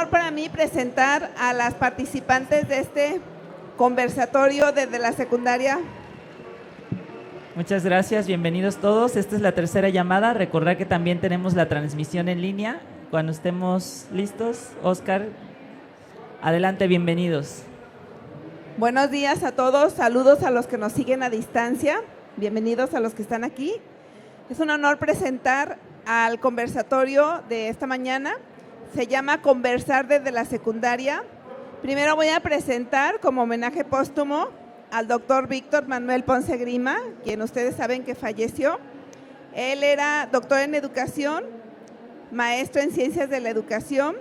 honor para mí presentar a las participantes de este conversatorio desde la secundaria. Muchas gracias, bienvenidos todos. Esta es la tercera llamada. Recordar que también tenemos la transmisión en línea. Cuando estemos listos, Oscar, adelante, bienvenidos. Buenos días a todos, saludos a los que nos siguen a distancia, bienvenidos a los que están aquí. Es un honor presentar al conversatorio de esta mañana. Se llama Conversar desde la secundaria. Primero voy a presentar como homenaje póstumo al doctor Víctor Manuel Ponce Grima, quien ustedes saben que falleció. Él era doctor en educación, maestro en ciencias de la educación,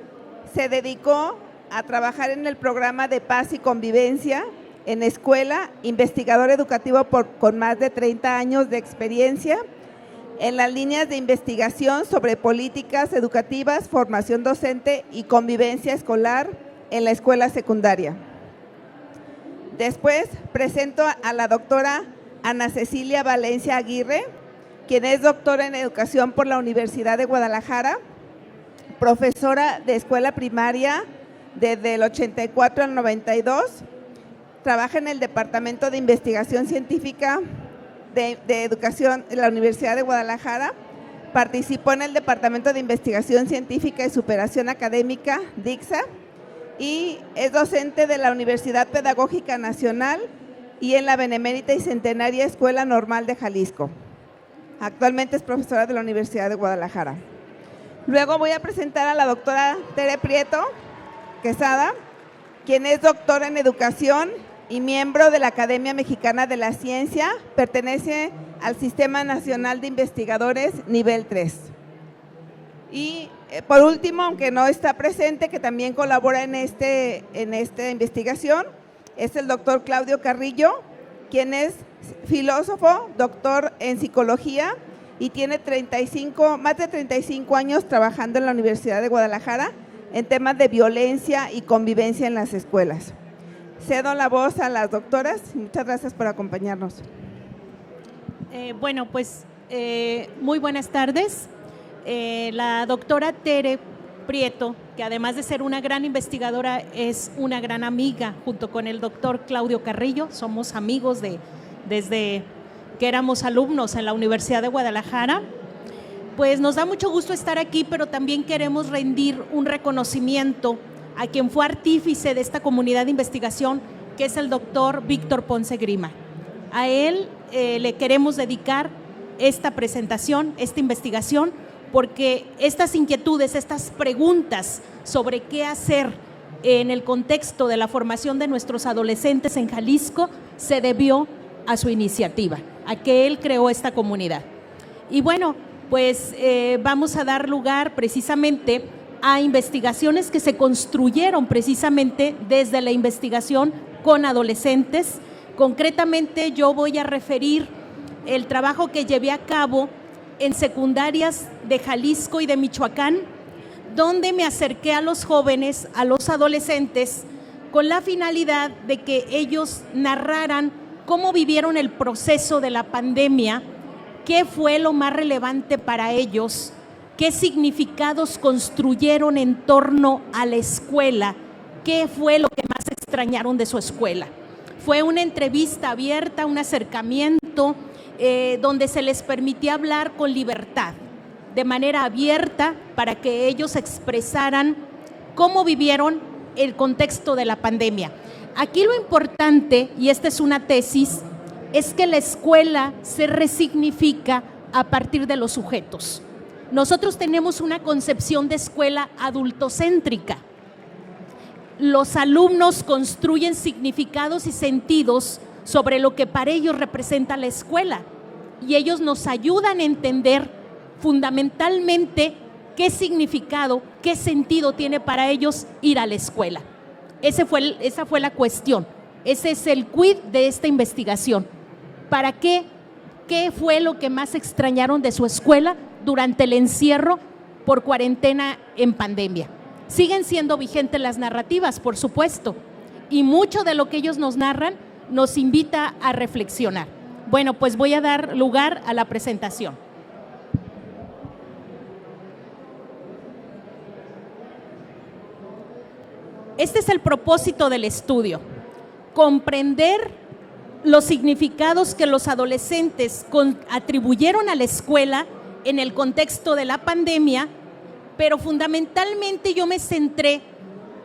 se dedicó a trabajar en el programa de paz y convivencia en escuela, investigador educativo con más de 30 años de experiencia en las líneas de investigación sobre políticas educativas, formación docente y convivencia escolar en la escuela secundaria. Después presento a la doctora Ana Cecilia Valencia Aguirre, quien es doctora en educación por la Universidad de Guadalajara, profesora de escuela primaria desde el 84 al 92, trabaja en el Departamento de Investigación Científica de Educación de la Universidad de Guadalajara, participó en el Departamento de Investigación Científica y Superación Académica, DICSA, y es docente de la Universidad Pedagógica Nacional y en la Benemérita y Centenaria Escuela Normal de Jalisco. Actualmente es profesora de la Universidad de Guadalajara. Luego voy a presentar a la doctora Tere Prieto Quesada, quien es doctora en Educación y miembro de la Academia Mexicana de la Ciencia, pertenece al Sistema Nacional de Investigadores Nivel 3. Y por último, aunque no está presente, que también colabora en esta investigación, es el doctor Claudio Carrillo, quien es filósofo, doctor en psicología y tiene más de 35 años trabajando en la Universidad de Guadalajara en temas de violencia y convivencia en las escuelas. Cedo la voz a las doctoras y muchas gracias por acompañarnos. Muy buenas tardes. La doctora Tere Prieto, que además de ser una gran investigadora, es una gran amiga, junto con el doctor Claudio Carrillo. Somos amigos desde que éramos alumnos en la Universidad de Guadalajara. Pues nos da mucho gusto estar aquí, pero también queremos rendir un reconocimiento a quien fue artífice de esta comunidad de investigación, que es el doctor Víctor Ponce Grima. A él le queremos dedicar esta presentación, esta investigación, porque estas inquietudes, estas preguntas sobre qué hacer en el contexto de la formación de nuestros adolescentes en Jalisco se debió a su iniciativa, a que él creó esta comunidad. Y bueno, pues vamos a dar lugar precisamente a investigaciones que se construyeron precisamente desde la investigación con adolescentes. Concretamente, yo voy a referir el trabajo que llevé a cabo en secundarias de Jalisco y de Michoacán, donde me acerqué a los jóvenes, a los adolescentes, con la finalidad de que ellos narraran cómo vivieron el proceso de la pandemia, qué fue lo más relevante para ellos, qué significados construyeron en torno a la escuela, qué fue lo que más extrañaron de su escuela. Fue una entrevista abierta, un acercamiento donde se les permitía hablar con libertad, de manera abierta, para que ellos expresaran cómo vivieron el contexto de la pandemia. Aquí lo importante, y esta es una tesis, es que la escuela se resignifica a partir de los sujetos. Nosotros tenemos una concepción de escuela adultocéntrica. Los alumnos construyen significados y sentidos sobre lo que para ellos representa la escuela, y ellos nos ayudan a entender fundamentalmente qué significado, qué sentido tiene para ellos ir a la escuela. Esa fue la cuestión, ese es el quid de esta investigación. ¿Para qué? ¿Qué fue lo que más extrañaron de su escuela durante el encierro por cuarentena en pandemia? Siguen siendo vigentes las narrativas, por supuesto, y mucho de lo que ellos nos narran nos invita a reflexionar. Bueno, pues voy a dar lugar a la presentación. Este es el propósito del estudio: comprender los significados que los adolescentes atribuyeron a la escuela en el contexto de la pandemia, pero fundamentalmente yo me centré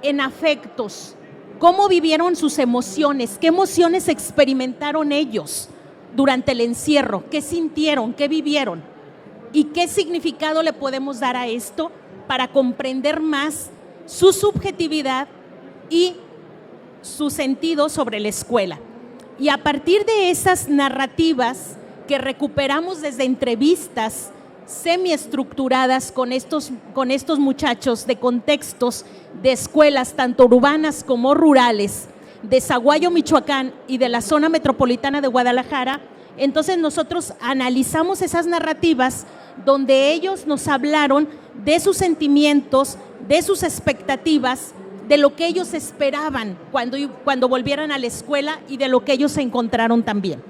en afectos, cómo vivieron sus emociones, qué emociones experimentaron ellos durante el encierro, qué sintieron, qué vivieron y qué significado le podemos dar a esto para comprender más su subjetividad y su sentido sobre la escuela. Y a partir de esas narrativas que recuperamos desde entrevistas semiestructuradas con estos muchachos de contextos de escuelas tanto urbanas como rurales, de Zaguayo, Michoacán y de la zona metropolitana de Guadalajara, entonces nosotros analizamos esas narrativas donde ellos nos hablaron de sus sentimientos, de sus expectativas, de lo que ellos esperaban cuando volvieran a la escuela y de lo que ellos encontraron también.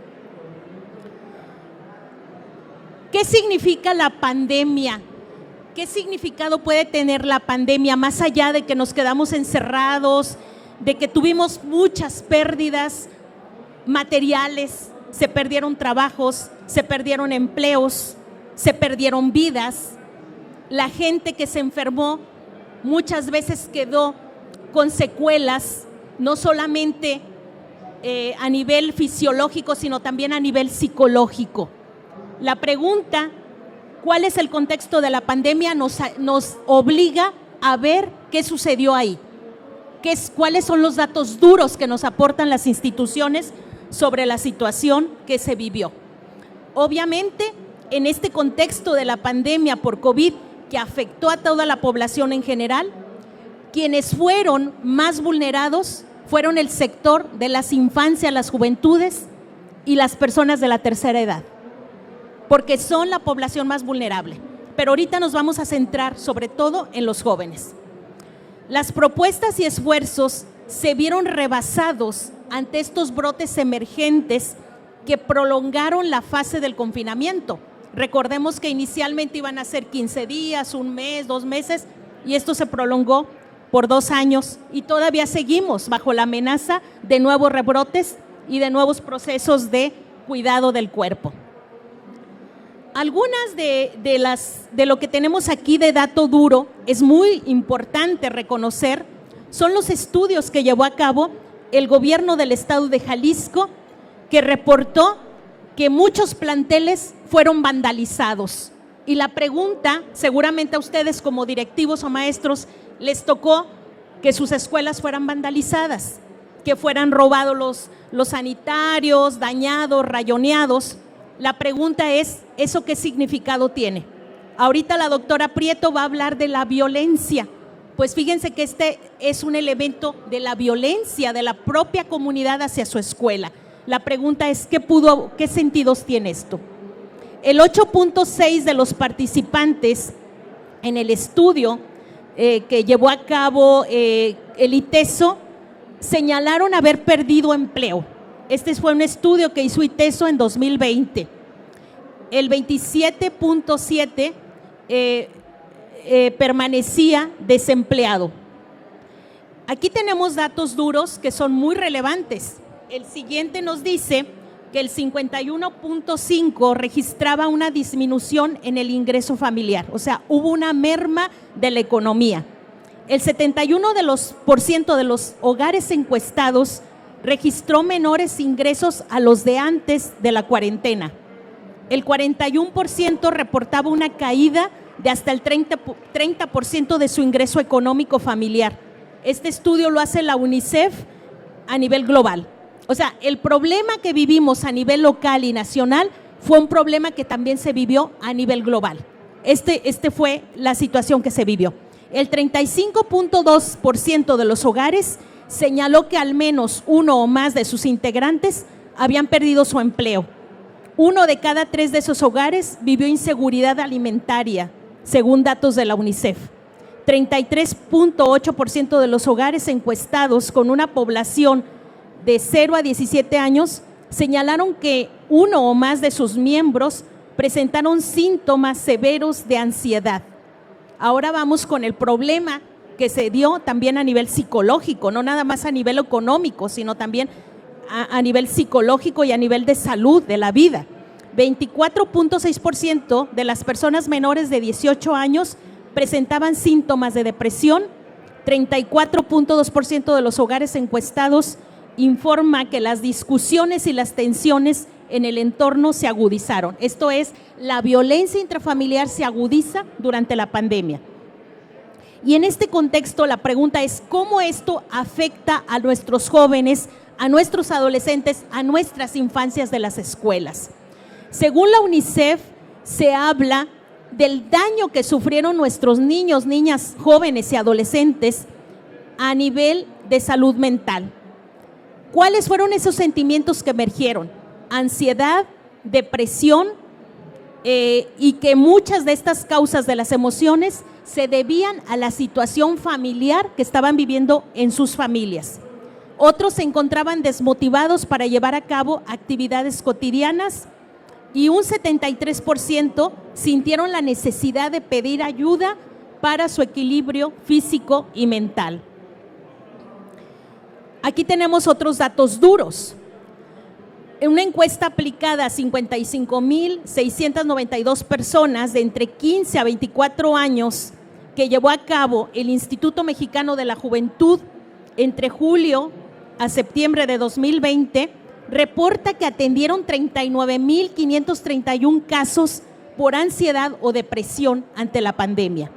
¿Qué significa la pandemia? ¿Qué significado puede tener la pandemia más allá de que nos quedamos encerrados, de que tuvimos muchas pérdidas materiales, se perdieron trabajos, se perdieron empleos, se perdieron vidas? La gente que se enfermó muchas veces quedó con secuelas, no solamente a nivel fisiológico, sino también a nivel psicológico. La pregunta, ¿cuál es el contexto de la pandemia?, nos obliga a ver qué sucedió ahí, cuáles son los datos duros que nos aportan las instituciones sobre la situación que se vivió. Obviamente, en este contexto de la pandemia por COVID, que afectó a toda la población en general, quienes fueron más vulnerados fueron el sector de las infancias, las juventudes y las personas de la tercera edad, porque son la población más vulnerable. Pero ahorita nos vamos a centrar sobre todo en los jóvenes. Las propuestas y esfuerzos se vieron rebasados ante estos brotes emergentes que prolongaron la fase del confinamiento. Recordemos que inicialmente iban a ser 15 días, un mes, 2 meses, y esto se prolongó por 2 años y todavía seguimos bajo la amenaza de nuevos rebrotes y de nuevos procesos de cuidado del cuerpo. Algunas de lo que tenemos aquí de dato duro, es muy importante reconocer, son los estudios que llevó a cabo el gobierno del estado de Jalisco, que reportó que muchos planteles fueron vandalizados. Y la pregunta, seguramente a ustedes como directivos o maestros les tocó que sus escuelas fueran vandalizadas, que fueran robados los sanitarios, dañados, rayoneados. La pregunta es, ¿eso qué significado tiene? Ahorita la doctora Prieto va a hablar de la violencia. Pues fíjense que este es un elemento de la violencia de la propia comunidad hacia su escuela. La pregunta es, ¿qué sentidos tiene esto? El 8.6 de los participantes en el estudio que llevó a cabo el ITESO señalaron haber perdido empleo. Este fue un estudio que hizo ITESO en 2020. El 27.7 permanecía desempleado. Aquí tenemos datos duros que son muy relevantes. El siguiente nos dice que el 51.5 registraba una disminución en el ingreso familiar, o sea, hubo una merma de la economía. El 71% de los hogares encuestados registró menores ingresos a los de antes de la cuarentena. El 41% reportaba una caída de hasta el 30% de su ingreso económico familiar. Este estudio lo hace la UNICEF a nivel global. O sea, el problema que vivimos a nivel local y nacional fue un problema que también se vivió a nivel global. Este fue la situación que se vivió. El 35.2% de los hogares señaló que al menos uno o más de sus integrantes habían perdido su empleo. 1 de cada 3 de esos hogares vivió inseguridad alimentaria, según datos de la UNICEF. 33.8% de los hogares encuestados con una población de 0 a 17 años señalaron que uno o más de sus miembros presentaron síntomas severos de ansiedad. Ahora vamos con el problema que se dio también a nivel psicológico, no nada más a nivel económico, sino también a nivel psicológico y a nivel de salud de la vida. 24.6% de las personas menores de 18 años presentaban síntomas de depresión. 34.2% de los hogares encuestados informa que las discusiones y las tensiones en el entorno se agudizaron. Esto es, la violencia intrafamiliar se agudiza durante la pandemia. Y en este contexto la pregunta es, ¿cómo esto afecta a nuestros jóvenes, a nuestros adolescentes, a nuestras infancias de las escuelas? Según la UNICEF, se habla del daño que sufrieron nuestros niños, niñas, jóvenes y adolescentes a nivel de salud mental. ¿Cuáles fueron esos sentimientos que emergieron? Ansiedad, depresión, y que muchas de estas causas de las emociones se debían a la situación familiar que estaban viviendo en sus familias. Otros se encontraban desmotivados para llevar a cabo actividades cotidianas y un 73% sintieron la necesidad de pedir ayuda para su equilibrio físico y mental. Aquí tenemos otros datos duros. En una encuesta aplicada a 55,692 personas de entre 15 a 24 años que llevó a cabo el Instituto Mexicano de la Juventud entre julio a septiembre de 2020, reporta que atendieron 39,531 casos por ansiedad o depresión ante la pandemia.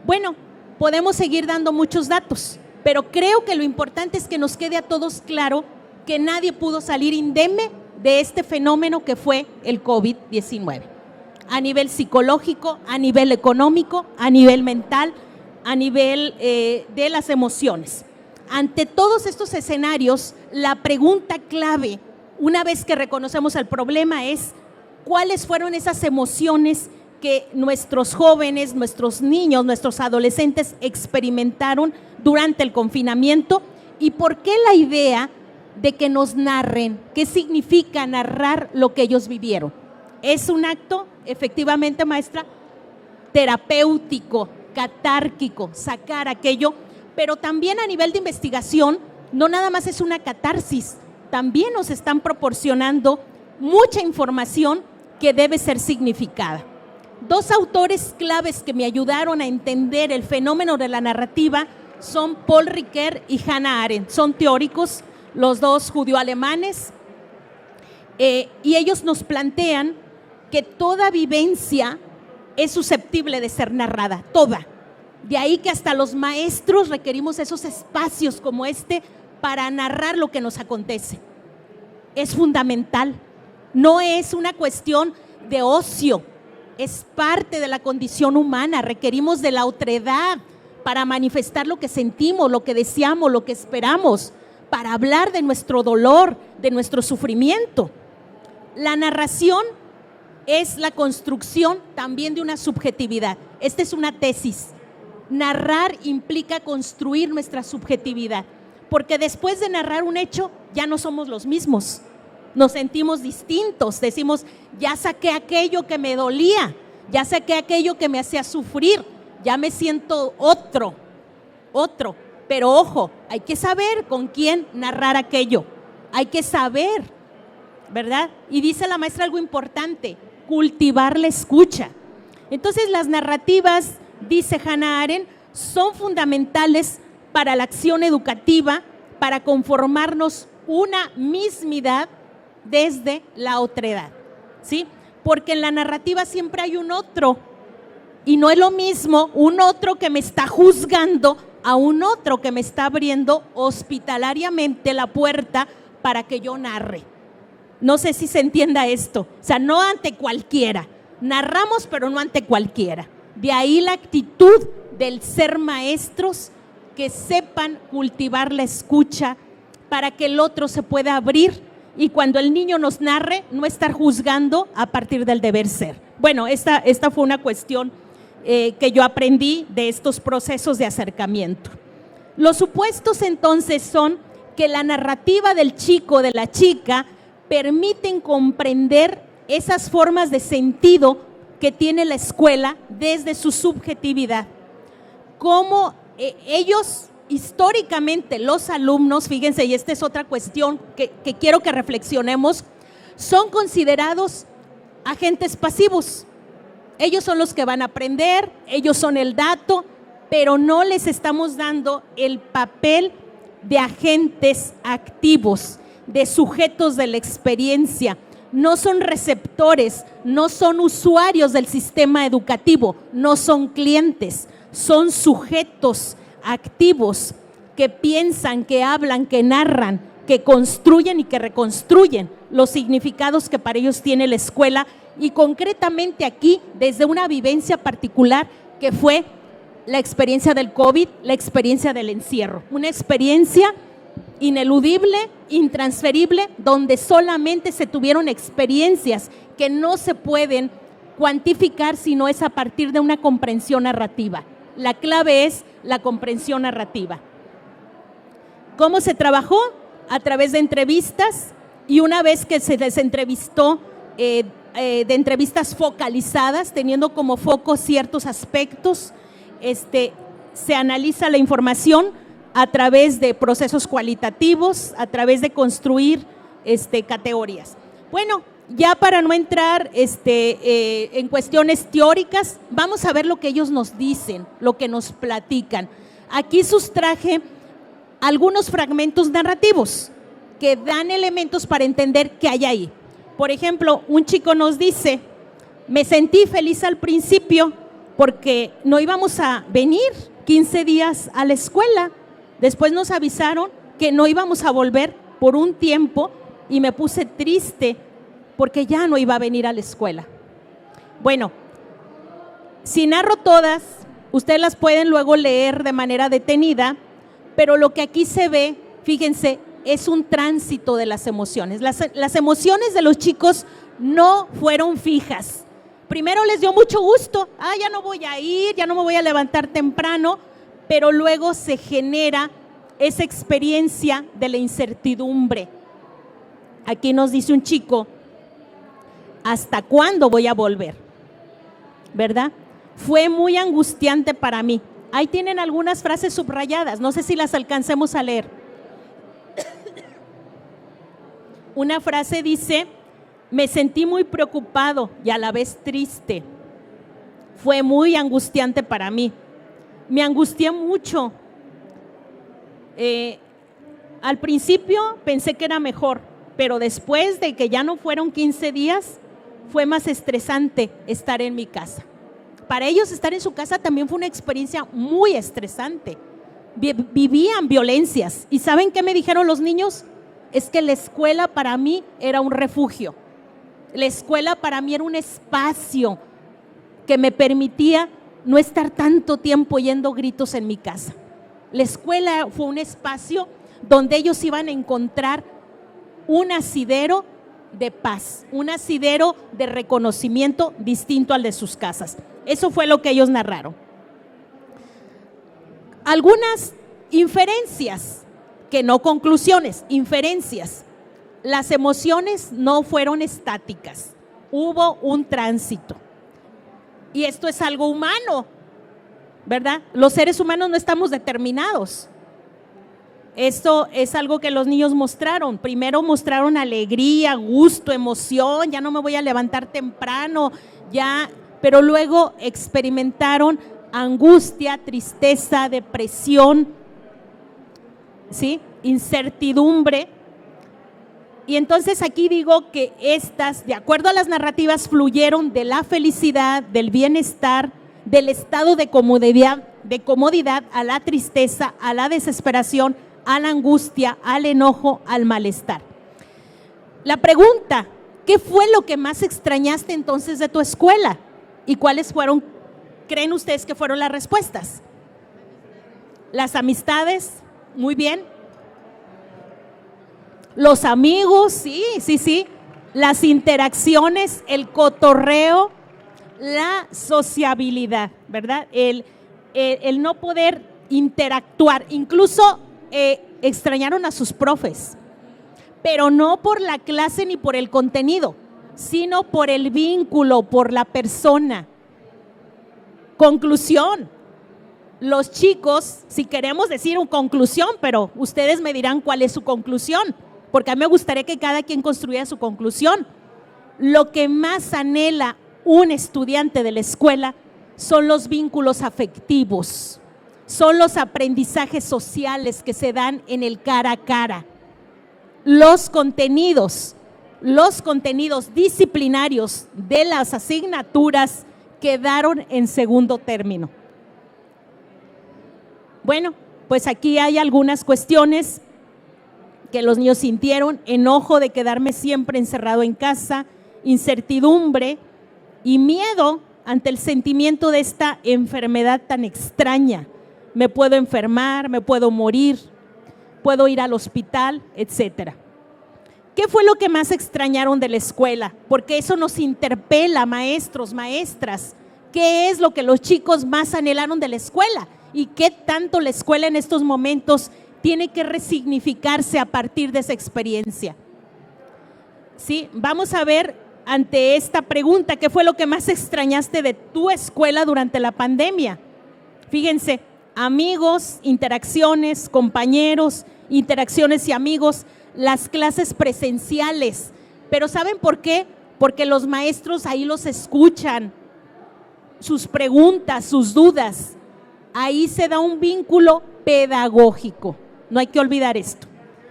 Bueno, podemos seguir dando muchos datos, pero creo que lo importante es que nos quede a todos claro que nadie pudo salir indemne de este fenómeno que fue el COVID-19. A nivel psicológico, a nivel económico, a nivel mental, a nivel de las emociones. Ante todos estos escenarios, la pregunta clave, una vez que reconocemos el problema, es cuáles fueron esas emociones que nuestros jóvenes, nuestros niños, nuestros adolescentes experimentaron durante el confinamiento y por qué la idea de que nos narren. ¿Qué significa narrar lo que ellos vivieron? Es un acto, efectivamente, maestra, terapéutico, catárquico, sacar aquello, pero también a nivel de investigación, no nada más es una catarsis, también nos están proporcionando mucha información que debe ser significada. Dos autores claves que me ayudaron a entender el fenómeno de la narrativa son Paul Ricoeur y Hannah Arendt. Son teóricos, los dos judío-alemanes, y ellos nos plantean que toda vivencia es susceptible de ser narrada, toda. De ahí que hasta los maestros requerimos esos espacios como este para narrar lo que nos acontece. Es fundamental, no es una cuestión de ocio, es parte de la condición humana. Requerimos de la otredad para manifestar lo que sentimos, lo que deseamos, lo que esperamos, para hablar de nuestro dolor, de nuestro sufrimiento. La narración es la construcción también de una subjetividad. Esta es una tesis. Narrar implica construir nuestra subjetividad, porque después de narrar un hecho ya no somos los mismos, nos sentimos distintos, decimos, ya saqué aquello que me dolía, ya saqué aquello que me hacía sufrir, ya me siento otro, pero ojo, hay que saber con quién narrar aquello, hay que saber, ¿verdad? Y dice la maestra algo importante, cultivar la escucha. Entonces las narrativas, dice Hannah Arendt, son fundamentales para la acción educativa, para conformarnos una mismidad desde la otredad, ¿sí? Porque en la narrativa siempre hay un otro, y no es lo mismo un otro que me está juzgando a un otro que me está abriendo hospitalariamente la puerta para que yo narre. No sé si se entienda esto, o sea, no ante cualquiera, narramos pero no ante cualquiera. De ahí la actitud del ser maestros que sepan cultivar la escucha para que el otro se pueda abrir y cuando el niño nos narre, no estar juzgando a partir del deber ser. Bueno, esta fue una cuestión que yo aprendí de estos procesos de acercamiento. Los supuestos entonces son que la narrativa del chico, de la chica, permiten comprender esas formas de sentido que tiene la escuela desde su subjetividad. Cómo ellos históricamente, los alumnos, fíjense, y esta es otra cuestión que quiero que reflexionemos, son considerados agentes pasivos. Ellos son los que van a aprender, ellos son el dato, pero no les estamos dando el papel de agentes activos, de sujetos de la experiencia. No son receptores, no son usuarios del sistema educativo, no son clientes, son sujetos activos que piensan, que hablan, que narran, que construyen y que reconstruyen los significados que para ellos tiene la escuela, y concretamente aquí desde una vivencia particular que fue la experiencia del COVID, la experiencia del encierro, una experiencia ineludible, intransferible, donde solamente se tuvieron experiencias que no se pueden cuantificar, sino es a partir de una comprensión narrativa. La clave es la comprensión narrativa. ¿Cómo se trabajó? A través de entrevistas, y una vez que se les entrevistó, de entrevistas focalizadas, teniendo como foco ciertos aspectos, se analiza la información a través de procesos cualitativos, a través de construir categorías. Bueno, ya para no entrar en cuestiones teóricas, vamos a ver lo que ellos nos dicen, lo que nos platican. Aquí sustraje algunos fragmentos narrativos que dan elementos para entender qué hay ahí. Por ejemplo, un chico nos dice: me sentí feliz al principio porque no íbamos a venir 15 días a la escuela. Después nos avisaron que no íbamos a volver por un tiempo y me puse triste porque ya no iba a venir a la escuela. Bueno, si narro todas, ustedes las pueden luego leer de manera detenida, pero lo que aquí se ve, fíjense, es un tránsito de las emociones. Las emociones de los chicos no fueron fijas. Primero les dio mucho gusto, ya no voy a ir, ya no me voy a levantar temprano, pero luego se genera esa experiencia de la incertidumbre. Aquí nos dice un chico: ¿hasta cuándo voy a volver? ¿Verdad? Fue muy angustiante para mí. Ahí tienen algunas frases subrayadas, no sé si las alcancemos a leer. Una frase dice: me sentí muy preocupado y a la vez triste. Fue muy angustiante para mí. Me angustié mucho. Al principio pensé que era mejor, pero después de que ya no fueron 15 días, fue más estresante estar en mi casa. Para ellos estar en su casa también fue una experiencia muy estresante. Vivían violencias. ¿Y saben qué me dijeron los niños? Es que la escuela para mí era un refugio. La escuela para mí era un espacio que me permitía no estar tanto tiempo oyendo gritos en mi casa. La escuela fue un espacio donde ellos iban a encontrar un asidero de paz, un asidero de reconocimiento distinto al de sus casas. Eso fue lo que ellos narraron. Algunas inferencias, que no conclusiones, inferencias. Las emociones no fueron estáticas, hubo un tránsito. Y esto es algo humano, ¿verdad? Los seres humanos no estamos determinados. Esto es algo que los niños mostraron. Primero mostraron alegría, gusto, emoción, ya no me voy a levantar temprano, pero luego experimentaron angustia, tristeza, depresión, ¿sí? Incertidumbre. Y entonces aquí digo que estas, de acuerdo a las narrativas, fluyeron de la felicidad, del bienestar, del estado de comodidad a la tristeza, a la desesperación, a la angustia, al enojo, al malestar. La pregunta: ¿qué fue lo que más extrañaste entonces de tu escuela? ¿Y cuáles creen ustedes que fueron las respuestas? Las amistades, muy bien. Los amigos, sí. Las interacciones, el cotorreo, la sociabilidad, ¿verdad? El no poder interactuar. Incluso extrañaron a sus profes, pero no por la clase ni por el contenido, sino por el vínculo, por la persona. Conclusión: los chicos, si queremos decir una conclusión, pero ustedes me dirán cuál es su conclusión, porque a mí me gustaría que cada quien construya su conclusión. Lo que más anhela un estudiante de la escuela son los vínculos afectivos, son los aprendizajes sociales que se dan en el cara a cara. Los contenidos disciplinarios de las asignaturas quedaron en segundo término. Bueno, pues aquí hay algunas cuestiones que los niños sintieron: enojo de quedarme siempre encerrado en casa, incertidumbre y miedo ante el sentimiento de esta enfermedad tan extraña. Me puedo enfermar, me puedo morir, puedo ir al hospital, etcétera. ¿Qué fue lo que más extrañaron de la escuela? Porque eso nos interpela, maestros, maestras. ¿Qué es lo que los chicos más anhelaron de la escuela? ¿Y qué tanto la escuela en estos momentos tiene que resignificarse a partir de esa experiencia? Sí, vamos a ver ante esta pregunta, ¿qué fue lo que más extrañaste de tu escuela durante la pandemia? Fíjense, amigos, interacciones, compañeros, interacciones y amigos, las clases presenciales. Pero ¿saben por qué? Porque los maestros ahí los escuchan, sus preguntas, sus dudas. Ahí se da un vínculo pedagógico. No hay que olvidar esto.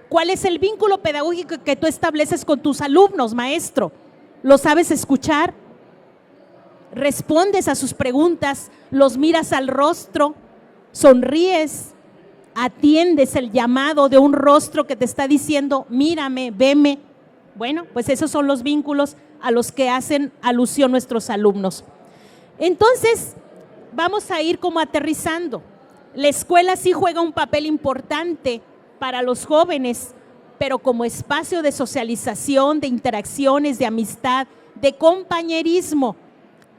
¿Cuál es el vínculo pedagógico que tú estableces con tus alumnos, maestro? ¿Lo sabes escuchar? ¿Respondes a sus preguntas? ¿Los miras al rostro? ¿Sonríes? ¿Atiendes el llamado de un rostro que te está diciendo, mírame, veme? Bueno, pues esos son los vínculos a los que hacen alusión nuestros alumnos. Entonces, vamos a ir como aterrizando. La escuela sí juega un papel importante para los jóvenes, pero como espacio de socialización, de interacciones, de amistad, de compañerismo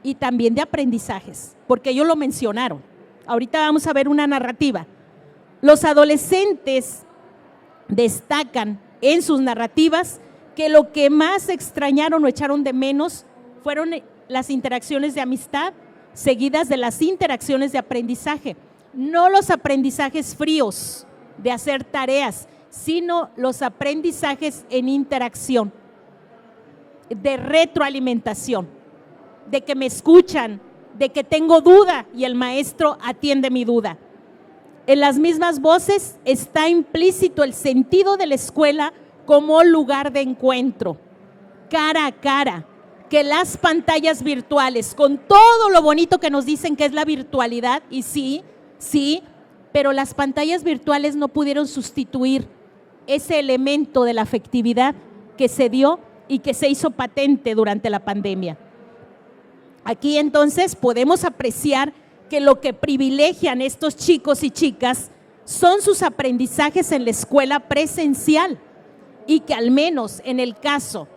y también de aprendizajes, porque ellos lo mencionaron. Ahorita vamos a ver una narrativa. Los adolescentes destacan en sus narrativas que lo que más extrañaron o echaron de menos fueron las interacciones de amistad, seguidas de las interacciones de aprendizaje. No los aprendizajes fríos de hacer tareas, sino los aprendizajes en interacción, de retroalimentación, de que me escuchan, de que tengo duda y el maestro atiende mi duda. En las mismas voces está implícito el sentido de la escuela como lugar de encuentro, cara a cara, que las pantallas virtuales, con todo lo bonito que nos dicen que es la virtualidad, y sí, pero las pantallas virtuales no pudieron sustituir ese elemento de la afectividad que se dio y que se hizo patente durante la pandemia. Aquí entonces podemos apreciar que lo que privilegian estos chicos y chicas son sus aprendizajes en la escuela presencial, y que al menos en el caso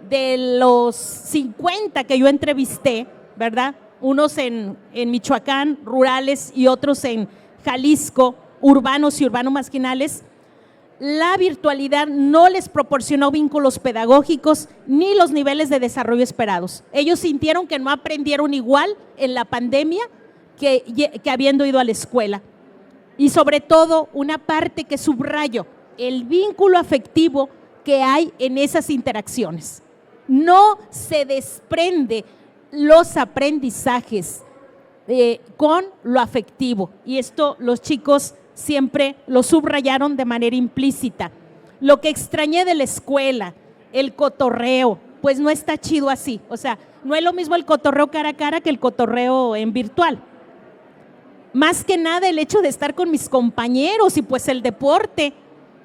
de los 50 que yo entrevisté, ¿verdad? Unos en Michoacán, rurales, y otros en Jalisco, urbanos y urbano-marginales, la virtualidad no les proporcionó vínculos pedagógicos ni los niveles de desarrollo esperados. Ellos sintieron que no aprendieron igual en la pandemia que habiendo ido a la escuela. Y sobre todo, una parte que subrayo, el vínculo afectivo que hay en esas interacciones. No se desprende los aprendizajes con lo afectivo, y esto los chicos siempre lo subrayaron de manera implícita. Lo que extrañé de la escuela, el cotorreo, pues no está chido así. O sea, no es lo mismo el cotorreo cara a cara que el cotorreo en virtual. Más que nada el hecho de estar con mis compañeros y pues el deporte,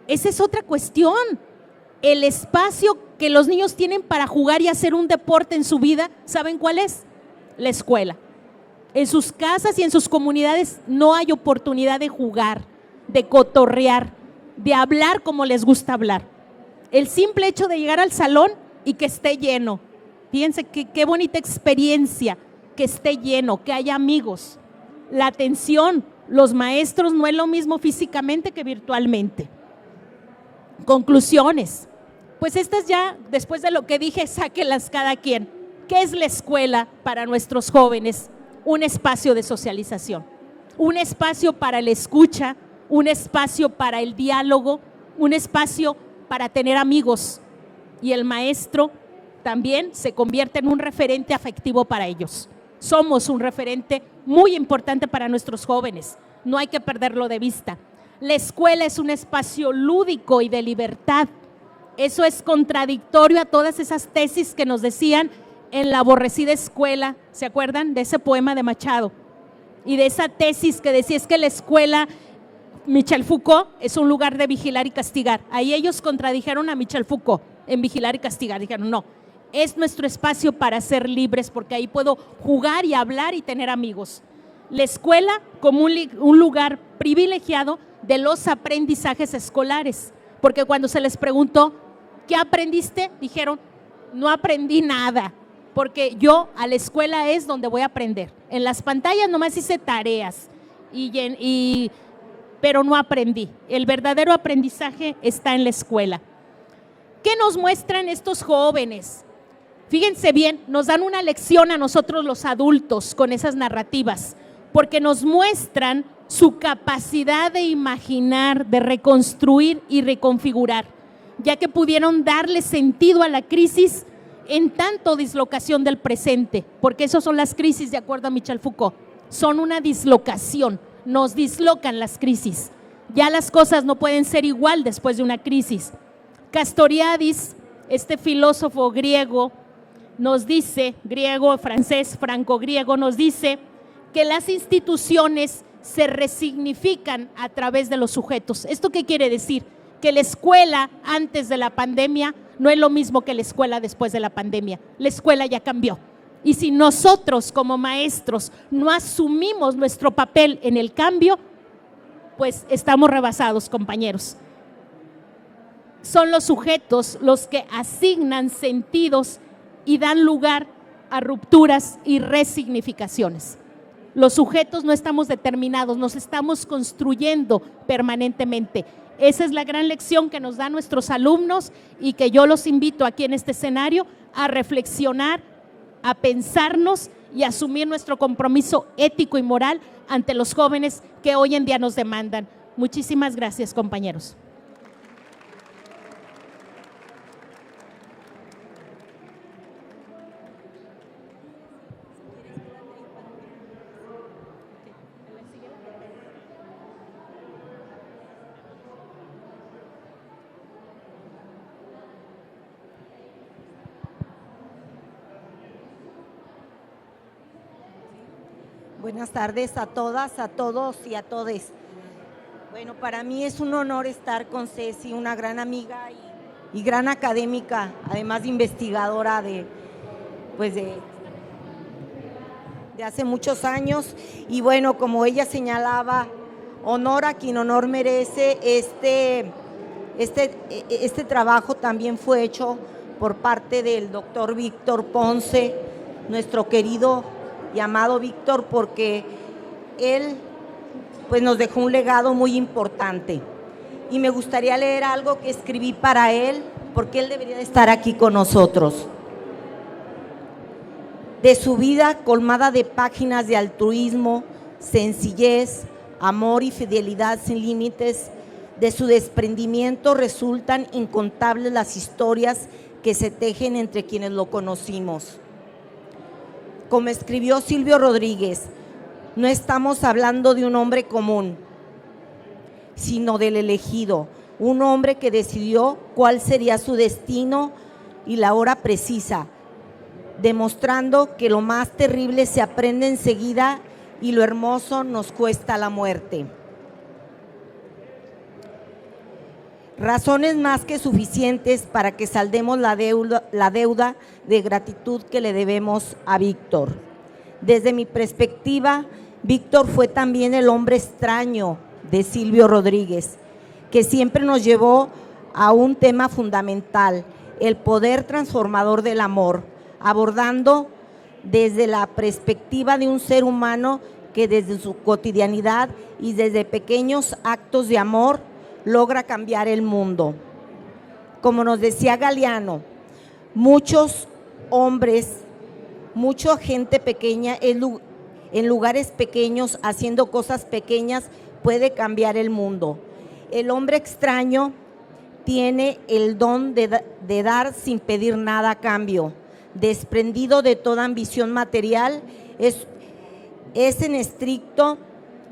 esa es otra cuestión. El espacio que los niños tienen para jugar y hacer un deporte en su vida, ¿saben cuál es? La escuela. En sus casas y en sus comunidades no hay oportunidad de jugar, de cotorrear, de hablar como les gusta hablar. El simple hecho de llegar al salón y que esté lleno. Fíjense qué bonita experiencia, que esté lleno, que haya amigos. La atención, los maestros no es lo mismo físicamente que virtualmente. Conclusiones. Pues estas ya, después de lo que dije, sáquenlas cada quien. ¿Qué es la escuela para nuestros jóvenes? Un espacio de socialización. un espacio para la escucha, un espacio para el diálogo, un espacio para tener amigos, y el maestro también se convierte en un referente afectivo para ellos. Somos un referente muy importante para nuestros jóvenes, no hay que perderlo de vista. La escuela es un espacio lúdico y de libertad. Eso es contradictorio a todas esas tesis que nos decían en la aborrecida escuela. ¿Se acuerdan de ese poema de Machado? Y de esa tesis que decía es que la escuela, Michel Foucault, es un lugar de vigilar y castigar. Ahí ellos contradijeron a Michel Foucault en vigilar y castigar. Dijeron, no, es nuestro espacio para ser libres, porque ahí puedo jugar y hablar y tener amigos. La escuela como un lugar privilegiado de los aprendizajes escolares, porque cuando se les preguntó, ¿qué aprendiste? Dijeron, no aprendí nada, porque yo a la escuela es donde voy a aprender. En las pantallas nomás hice tareas, pero no aprendí. El verdadero aprendizaje está en la escuela. ¿Qué nos muestran estos jóvenes? Fíjense bien, nos dan una lección a nosotros los adultos con esas narrativas, porque nos muestran su capacidad de imaginar, de reconstruir y reconfigurar, ya que pudieron darle sentido a la crisis en tanto dislocación del presente, porque esas son las crisis de acuerdo a Michel Foucault, son una dislocación, nos dislocan las crisis, ya las cosas no pueden ser igual después de una crisis. Castoriadis, este filósofo griego, nos dice, griego, francés, franco-griego, nos dice que las instituciones se resignifican a través de los sujetos. ¿Esto qué quiere decir? Que la escuela antes de la pandemia no es lo mismo que la escuela después de la pandemia. La escuela ya cambió. Y si nosotros como maestros no asumimos nuestro papel en el cambio, pues estamos rebasados, compañeros. Son los sujetos los que asignan sentidos y dan lugar a rupturas y resignificaciones. Los sujetos no estamos determinados, nos estamos construyendo permanentemente. Esa es la gran lección que nos dan nuestros alumnos y que yo los invito aquí en este escenario a reflexionar, a pensarnos y a asumir nuestro compromiso ético y moral ante los jóvenes que hoy en día nos demandan. Muchísimas gracias, compañeros. Buenas tardes a todas, a todos y a todes. Bueno, para mí es un honor estar con Ceci, una gran amiga y gran académica, además de investigadora de hace muchos años. Y bueno, como ella señalaba, honor a quien honor merece. Este trabajo también fue hecho por parte del doctor Víctor Ponce, nuestro querido y amado Víctor, porque él pues nos dejó un legado muy importante. Y me gustaría leer algo que escribí para él, porque él debería de estar aquí con nosotros. De su vida colmada de páginas de altruismo, sencillez, amor y fidelidad sin límites, de su desprendimiento resultan incontables las historias que se tejen entre quienes lo conocimos. Como escribió Silvio Rodríguez, no estamos hablando de un hombre común, sino del elegido, un hombre que decidió cuál sería su destino y la hora precisa, demostrando que lo más terrible se aprende enseguida y lo hermoso nos cuesta la muerte. Razones más que suficientes para que saldemos la deuda de gratitud que le debemos a Víctor. Desde mi perspectiva, Víctor fue también el hombre extraño de Silvio Rodríguez, que siempre nos llevó a un tema fundamental, el poder transformador del amor, abordando desde la perspectiva de un ser humano que desde su cotidianidad y desde pequeños actos de amor logra cambiar el mundo. Como nos decía Galeano, muchos hombres, mucha gente pequeña En lugares pequeños, haciendo cosas pequeñas, puede cambiar el mundo. El hombre extraño tiene el don de dar sin pedir nada a cambio. Desprendido de toda ambición material, es en estricto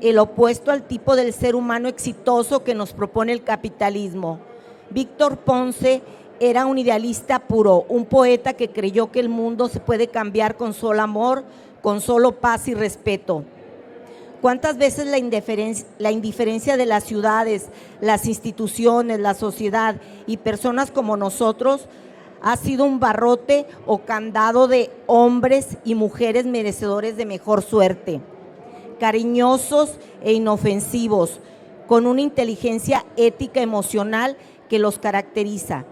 el opuesto al tipo del ser humano exitoso que nos propone el capitalismo. Víctor Ponce era un idealista puro, un poeta que creyó que el mundo se puede cambiar con solo amor, con solo paz y respeto. ¿Cuántas veces la indiferencia de las ciudades, las instituciones, la sociedad y personas como nosotros ha sido un barrote o candado de hombres y mujeres merecedores de mejor suerte? Cariñosos e inofensivos, con una inteligencia ética emocional que los caracteriza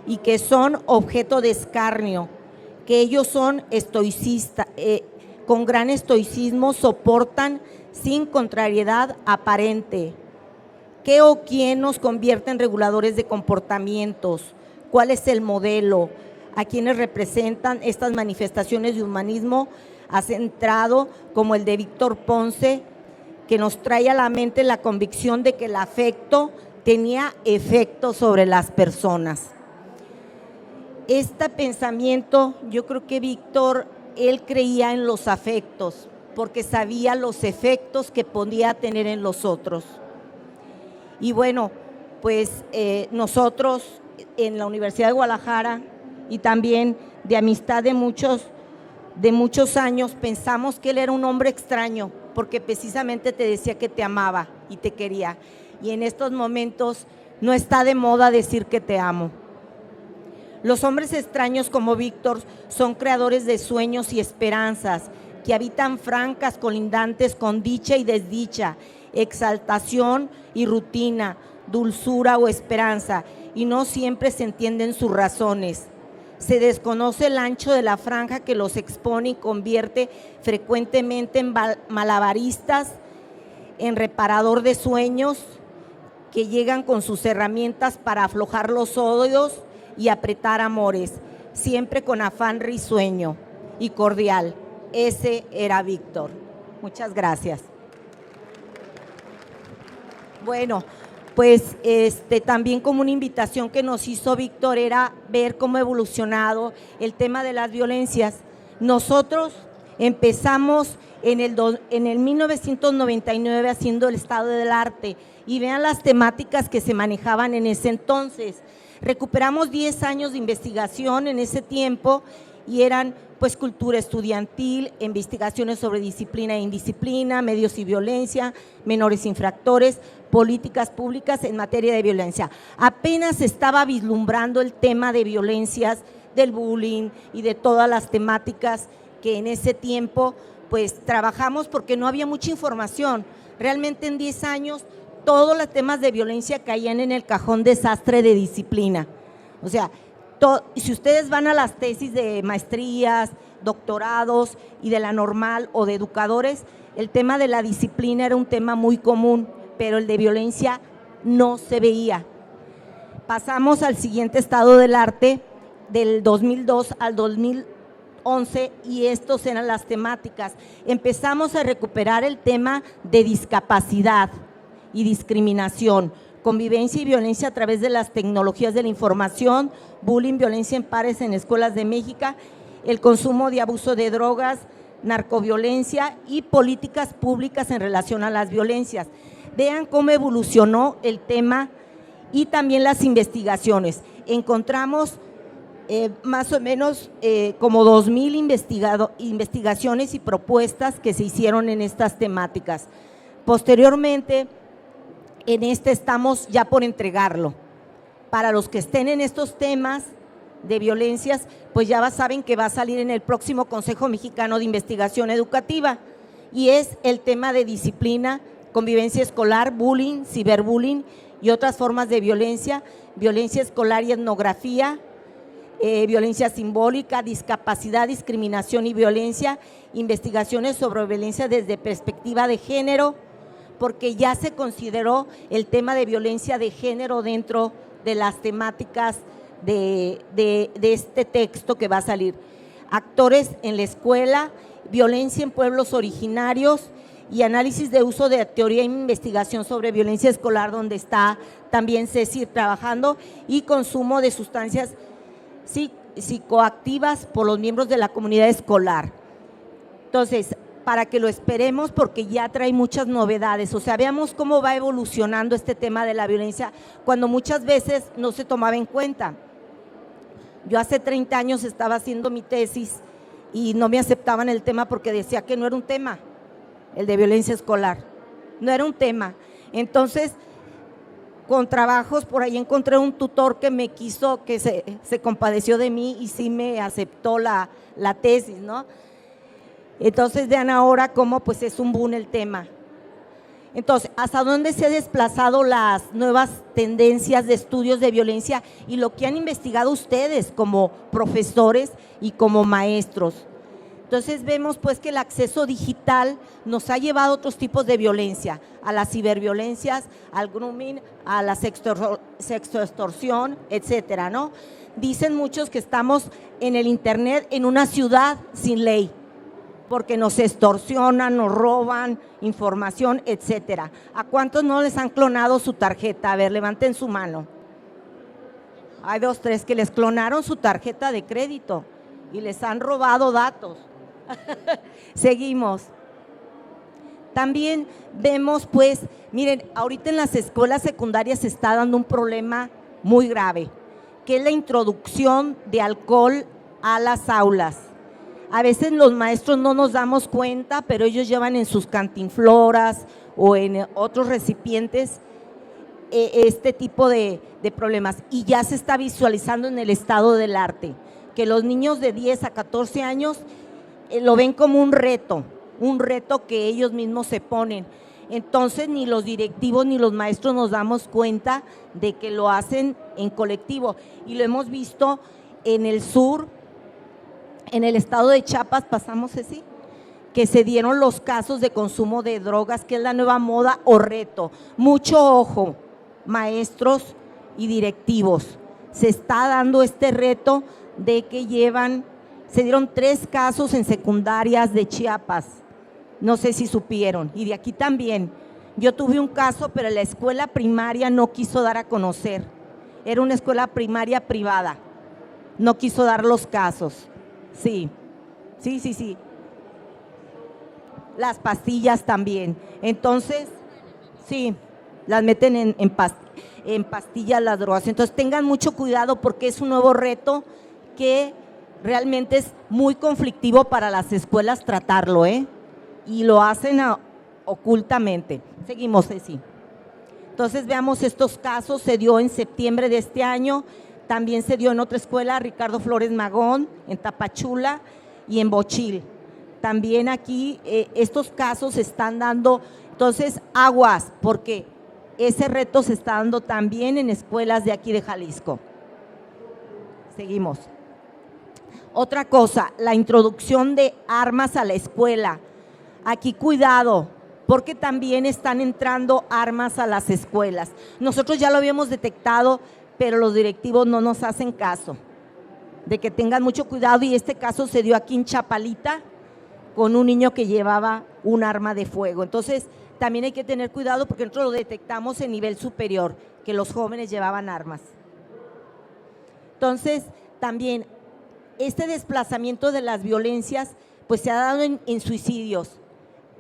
y que son objeto de escarnio, que ellos son estoicistas, con gran estoicismo soportan sin contrariedad aparente. ¿Qué o quién nos convierte en reguladores de comportamientos? ¿Cuál es el modelo? ¿A quienes representan estas manifestaciones de humanismo acentrado como el de Víctor Ponce, que nos trae a la mente la convicción de que el afecto tenía efecto sobre las personas? Este pensamiento, yo creo que Víctor, él creía en los afectos, porque sabía los efectos que podía tener en los otros. Y bueno, pues nosotros en la Universidad de Guadalajara y también de amistad de muchos años, pensamos que él era un hombre extraño, porque precisamente te decía que te amaba y te quería. Y en estos momentos no está de moda decir que te amo. Los hombres extraños como Víctor son creadores de sueños y esperanzas, que habitan francas, colindantes con dicha y desdicha, exaltación y rutina, dulzura o esperanza, y no siempre se entienden sus razones. Se desconoce el ancho de la franja que los expone y convierte frecuentemente en malabaristas, en reparador de sueños, que llegan con sus herramientas para aflojar los odios y apretar amores, siempre con afán risueño y cordial. Ese era Víctor. Muchas gracias. Bueno, pues también como una invitación que nos hizo Víctor era ver cómo ha evolucionado el tema de las violencias. Nosotros empezamos en el 1999 haciendo el estado del arte, y vean las temáticas que se manejaban en ese entonces. Recuperamos 10 años de investigación en ese tiempo y eran pues cultura estudiantil, investigaciones sobre disciplina e indisciplina, medios y violencia, menores infractores, políticas públicas en materia de violencia. Apenas estaba vislumbrando el tema de violencias, del bullying y de todas las temáticas que en ese tiempo pues trabajamos, porque no había mucha información. Realmente en 10 años todos los temas de violencia caían en el cajón desastre de disciplina. O sea, si ustedes van a las tesis de maestrías, doctorados y de la normal o de educadores, el tema de la disciplina era un tema muy común, pero el de violencia no se veía. Pasamos al siguiente estado del arte, del 2002 al 2011, y estos eran las temáticas. Empezamos a recuperar el tema de discapacidad y discriminación, convivencia y violencia a través de las tecnologías de la información, bullying, violencia en pares en escuelas de México, el consumo de abuso de drogas, narcoviolencia y políticas públicas en relación a las violencias. Vean cómo evolucionó el tema y también las investigaciones. Encontramos más o menos como 2,000 investigaciones y propuestas que se hicieron en estas temáticas. Posteriormente, en estamos ya por entregarlo. Para los que estén en estos temas de violencias, pues ya saben que va a salir en el próximo Consejo Mexicano de Investigación Educativa, y es el tema de disciplina, convivencia escolar, bullying, ciberbullying y otras formas de violencia, violencia escolar y etnografía, violencia simbólica, discapacidad, discriminación y violencia, investigaciones sobre violencia desde perspectiva de género, porque ya se consideró el tema de violencia de género dentro de las temáticas de este texto que va a salir. actores en la escuela, violencia en pueblos originarios y análisis de uso de teoría e investigación sobre violencia escolar, donde está también Ceci trabajando, y consumo de sustancias psicoactivas por los miembros de la comunidad escolar. Entonces, para que lo esperemos, porque ya trae muchas novedades, o sea, veamos cómo va evolucionando este tema de la violencia, cuando muchas veces no se tomaba en cuenta. Yo hace 30 años estaba haciendo mi tesis y no me aceptaban el tema porque decía que no era un tema, el de violencia escolar, no era un tema. Entonces, con trabajos, por ahí encontré un tutor que me quiso, que se compadeció de mí y sí me aceptó la tesis, ¿no? Entonces, vean ahora cómo pues es un boom el tema. Entonces, ¿hasta dónde se han desplazado las nuevas tendencias de estudios de violencia y lo que han investigado ustedes como profesores y como maestros? Entonces, vemos pues que el acceso digital nos ha llevado a otros tipos de violencia, a las ciberviolencias, al grooming, a la sextoextorsión, etcétera, ¿no? Dicen muchos que estamos en el internet en una ciudad sin ley, porque nos extorsionan, nos roban información, etcétera. ¿A cuántos no les han clonado su tarjeta? A ver, levanten su mano. Hay 2, 3 que les clonaron su tarjeta de crédito y les han robado datos. Seguimos. También vemos, pues, miren, ahorita en las escuelas secundarias se está dando un problema muy grave, que es la introducción de alcohol a las aulas. A veces los maestros no nos damos cuenta, pero ellos llevan en sus cantinfloras o en otros recipientes este tipo de problemas, y ya se está visualizando en el estado del arte, que los niños de 10 a 14 años lo ven como un reto que ellos mismos se ponen. Entonces ni los directivos ni los maestros nos damos cuenta de que lo hacen en colectivo, y lo hemos visto en el sur. En el estado de Chiapas, pasamos así, que se dieron los casos de consumo de drogas, que es la nueva moda o reto. Mucho ojo, maestros y directivos. Se está dando este reto de que se dieron 3 casos en secundarias de Chiapas. No sé si supieron, y de aquí también. Yo tuve un caso, pero la escuela primaria no quiso dar a conocer. Era una escuela primaria privada. No quiso dar los casos. Sí. Las pastillas también. Entonces, sí, las meten en pastillas las drogas. Entonces, tengan mucho cuidado porque es un nuevo reto que realmente es muy conflictivo para las escuelas tratarlo, y lo hacen ocultamente. Seguimos, Ceci. Entonces, veamos estos casos. Se dio en septiembre de este año. También se dio en otra escuela, Ricardo Flores Magón, en Tapachula y en Bochil. También aquí estos casos se están dando. Entonces, aguas, porque ese reto se está dando también en escuelas de aquí de Jalisco. Seguimos. Otra cosa, la introducción de armas a la escuela. Aquí cuidado, porque también están entrando armas a las escuelas. Nosotros ya lo habíamos detectado, pero los directivos no nos hacen caso, de que tengan mucho cuidado, y este caso se dio aquí en Chapalita con un niño que llevaba un arma de fuego. Entonces, también hay que tener cuidado porque nosotros lo detectamos en nivel superior, que los jóvenes llevaban armas. Entonces, también este desplazamiento de las violencias pues se ha dado en suicidios.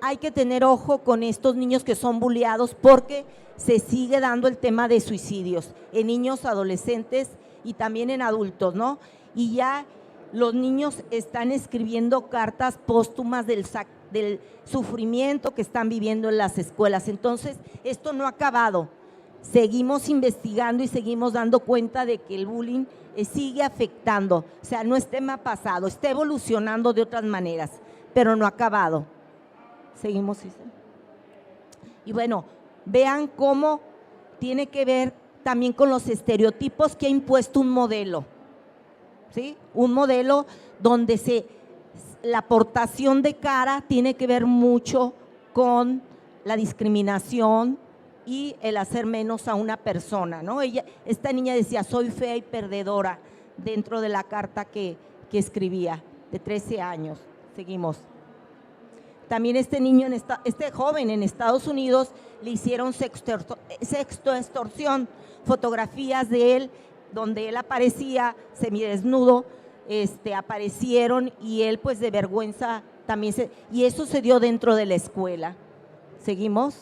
Hay que tener ojo con estos niños que son bulleados porque se sigue dando el tema de suicidios en niños, adolescentes y también en adultos, ¿no? Y ya los niños están escribiendo cartas póstumas del sufrimiento que están viviendo en las escuelas. Entonces, esto no ha acabado. Seguimos investigando y seguimos dando cuenta de que el bullying sigue afectando. O sea, no es tema pasado, está evolucionando de otras maneras, pero no ha acabado. Seguimos. Y bueno, vean cómo tiene que ver también con los estereotipos que ha impuesto un modelo, ¿sí? Un modelo donde la aportación de cara tiene que ver mucho con la discriminación y el hacer menos a una persona, ¿no? Esta niña decía, soy fea y perdedora, dentro de la carta que escribía. de 13 años. Seguimos. También este joven en Estados Unidos le hicieron sextoextorsión, fotografías de él donde él aparecía semidesnudo, aparecieron y él pues de vergüenza también y eso se dio dentro de la escuela. Seguimos.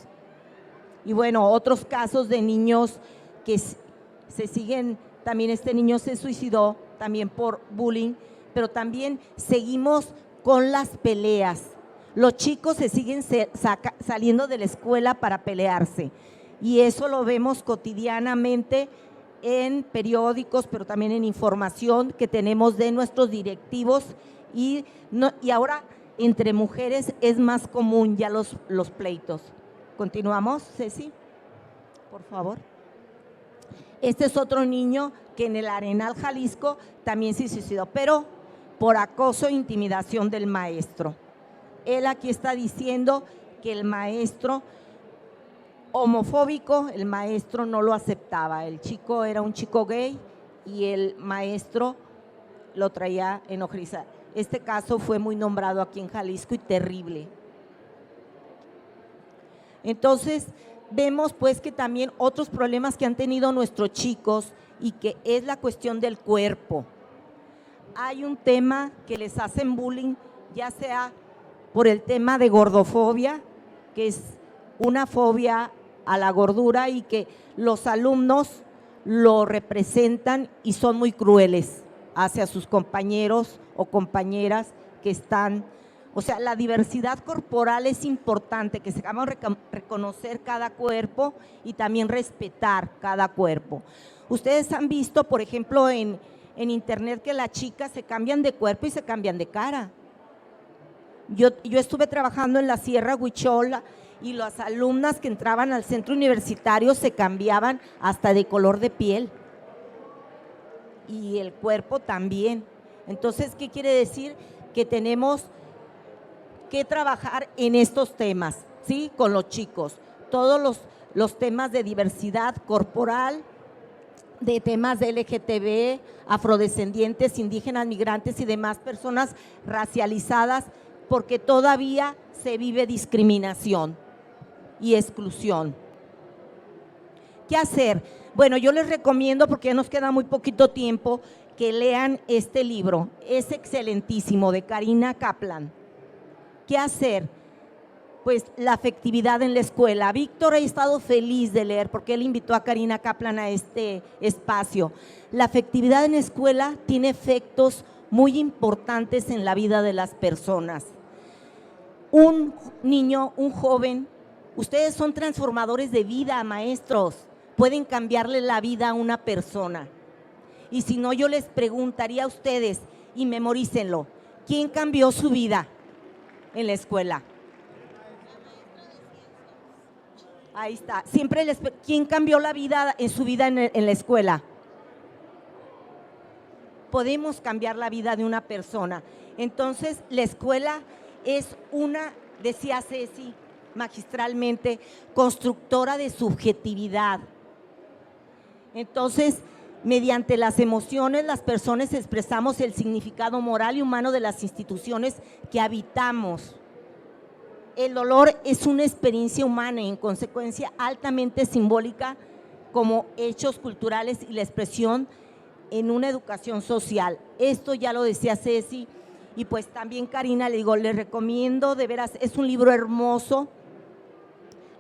Y bueno, otros casos de niños que se siguen, también este niño se suicidó también por bullying, pero también seguimos con las peleas. Los chicos se siguen saliendo de la escuela para pelearse y eso lo vemos cotidianamente en periódicos, pero también en información que tenemos de nuestros directivos y ahora entre mujeres es más común ya los pleitos. Continuamos, Ceci, por favor. Este es otro niño que en el Arenal, Jalisco, también se suicidó, pero por acoso e intimidación del maestro. Él aquí está diciendo que el maestro homofóbico, el maestro no lo aceptaba. El chico era un chico gay y el maestro lo traía enojizado. Este caso fue muy nombrado aquí en Jalisco y terrible. Entonces, vemos pues que también otros problemas que han tenido nuestros chicos y que es la cuestión del cuerpo. Hay un tema que les hacen bullying, ya sea por el tema de gordofobia, que es una fobia a la gordura y que los alumnos lo representan y son muy crueles hacia sus compañeros o compañeras que están. O sea, la diversidad corporal es importante, que sepamos reconocer cada cuerpo y también respetar cada cuerpo. Ustedes han visto, por ejemplo, en internet que las chicas se cambian de cuerpo y se cambian de cara. Yo estuve trabajando en la Sierra Huichola y las alumnas que entraban al centro universitario se cambiaban hasta de color de piel y el cuerpo también. Entonces, ¿qué quiere decir? Que tenemos que trabajar en estos temas, ¿sí? Con los chicos, todos los temas de diversidad corporal, de temas de LGTB, afrodescendientes, indígenas, migrantes y demás personas racializadas, porque todavía se vive discriminación y exclusión. ¿Qué hacer? Bueno, yo les recomiendo, porque ya nos queda muy poquito tiempo, que lean este libro, es excelentísimo, de Karina Kaplan. ¿Qué hacer? Pues la afectividad en la escuela. Víctor ha estado feliz de leer porque él invitó a Karina Kaplan a este espacio. La afectividad en la escuela tiene efectos muy importantes en la vida de las personas. Un niño, un joven, ustedes son transformadores de vida, maestros, pueden cambiarle la vida a una persona. Y si no, yo les preguntaría a ustedes, y memorícenlo, ¿quién cambió su vida en la escuela? Ahí está. Siempre ¿quién cambió la vida en su vida en la escuela? Podemos cambiar la vida de una persona. Entonces, la escuela es una, decía Ceci magistralmente, constructora de subjetividad. Entonces, mediante las emociones, las personas expresamos el significado moral y humano de las instituciones que habitamos. El dolor es una experiencia humana y en consecuencia altamente simbólica como hechos culturales y la expresión en una educación social. Esto ya lo decía Ceci y pues también Karina, le digo, les recomiendo de veras, es un libro hermoso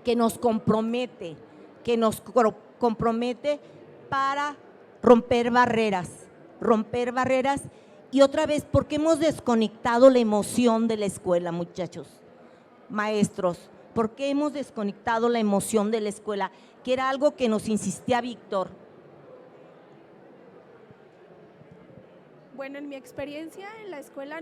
que nos compromete para romper barreras y otra vez, porque hemos desconectado la emoción de la escuela, muchachos, maestros, porque hemos desconectado la emoción de la escuela, que era algo que nos insistía Víctor. Bueno, en mi experiencia en la escuela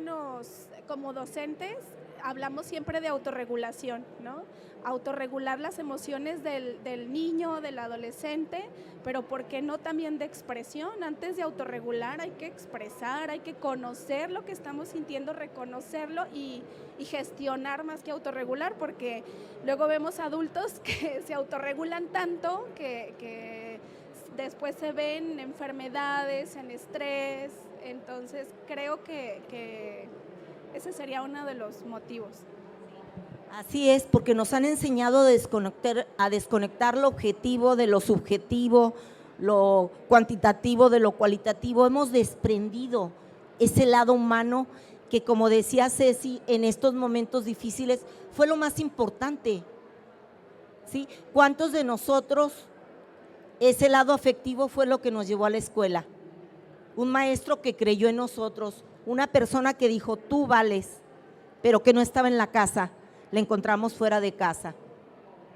como docentes, hablamos siempre de autorregulación, ¿no? Autorregular las emociones del niño, del adolescente, pero ¿por qué no también de expresión? Antes de autorregular hay que expresar, hay que conocer lo que estamos sintiendo, reconocerlo y gestionar más que autorregular, porque luego vemos adultos que se autorregulan tanto que después se ven enfermedades, en estrés, entonces creo que ese sería uno de los motivos. Así es, porque nos han enseñado a desconectar lo objetivo de lo subjetivo, lo cuantitativo de lo cualitativo. Hemos desprendido ese lado humano que, como decía Ceci, en estos momentos difíciles fue lo más importante, ¿sí? ¿Cuántos de nosotros ese lado afectivo fue lo que nos llevó a la escuela? Un maestro que creyó en nosotros, una persona que dijo, tú vales, pero que no estaba en la casa, la encontramos fuera de casa.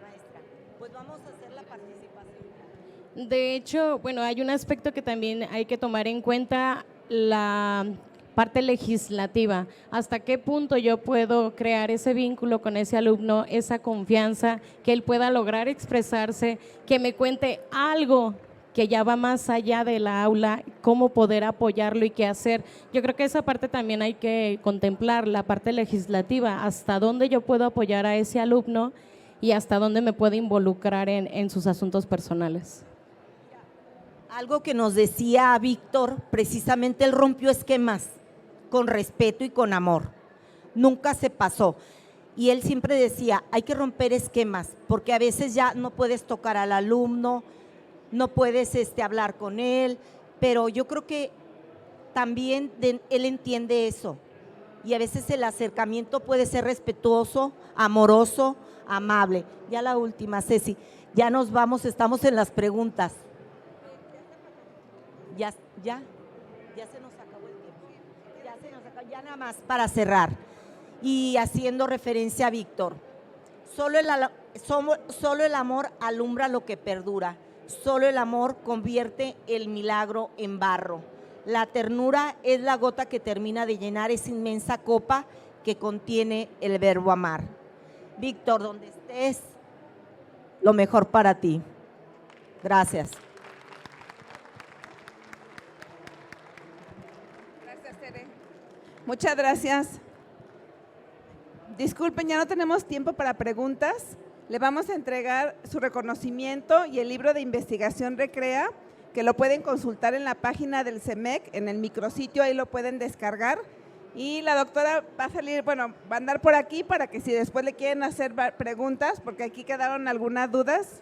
Maestra, pues vamos a hacer la participación. De hecho, bueno, hay un aspecto que también hay que tomar en cuenta, la parte legislativa. ¿Hasta qué punto yo puedo crear ese vínculo con ese alumno, esa confianza, que él pueda lograr expresarse, que me cuente algo que ya va más allá de la aula, cómo poder apoyarlo y qué hacer? Yo creo que esa parte también hay que contemplar, la parte legislativa, hasta dónde yo puedo apoyar a ese alumno y hasta dónde me puede involucrar en sus asuntos personales. Algo que nos decía Víctor, precisamente él rompió esquemas con respeto y con amor, nunca se pasó. Y él siempre decía, hay que romper esquemas, porque a veces ya no puedes tocar al alumno, no puedes hablar con él, pero yo creo que también él entiende eso. Y a veces el acercamiento puede ser respetuoso, amoroso, amable. Ya la última, Ceci, ya nos vamos, estamos en las preguntas. Ya se nos acabó el tiempo. Ya se nos acabó, ya nada más para cerrar. Y haciendo referencia a Víctor, solo el amor alumbra lo que perdura, solo el amor convierte el milagro en barro. La ternura es la gota que termina de llenar esa inmensa copa que contiene el verbo amar. Víctor, donde estés, lo mejor para ti. Gracias. Gracias, Tere. Muchas gracias. Disculpen, ya no tenemos tiempo para preguntas. Le vamos a entregar su reconocimiento y el libro de investigación Recrea, que lo pueden consultar en la página del CEMEC, en el micrositio, ahí lo pueden descargar. Y la doctora va a salir, bueno, va a andar por aquí para que si después le quieren hacer preguntas, porque aquí quedaron algunas dudas,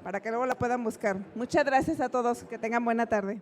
para que luego la puedan buscar. Muchas gracias a todos, que tengan buena tarde.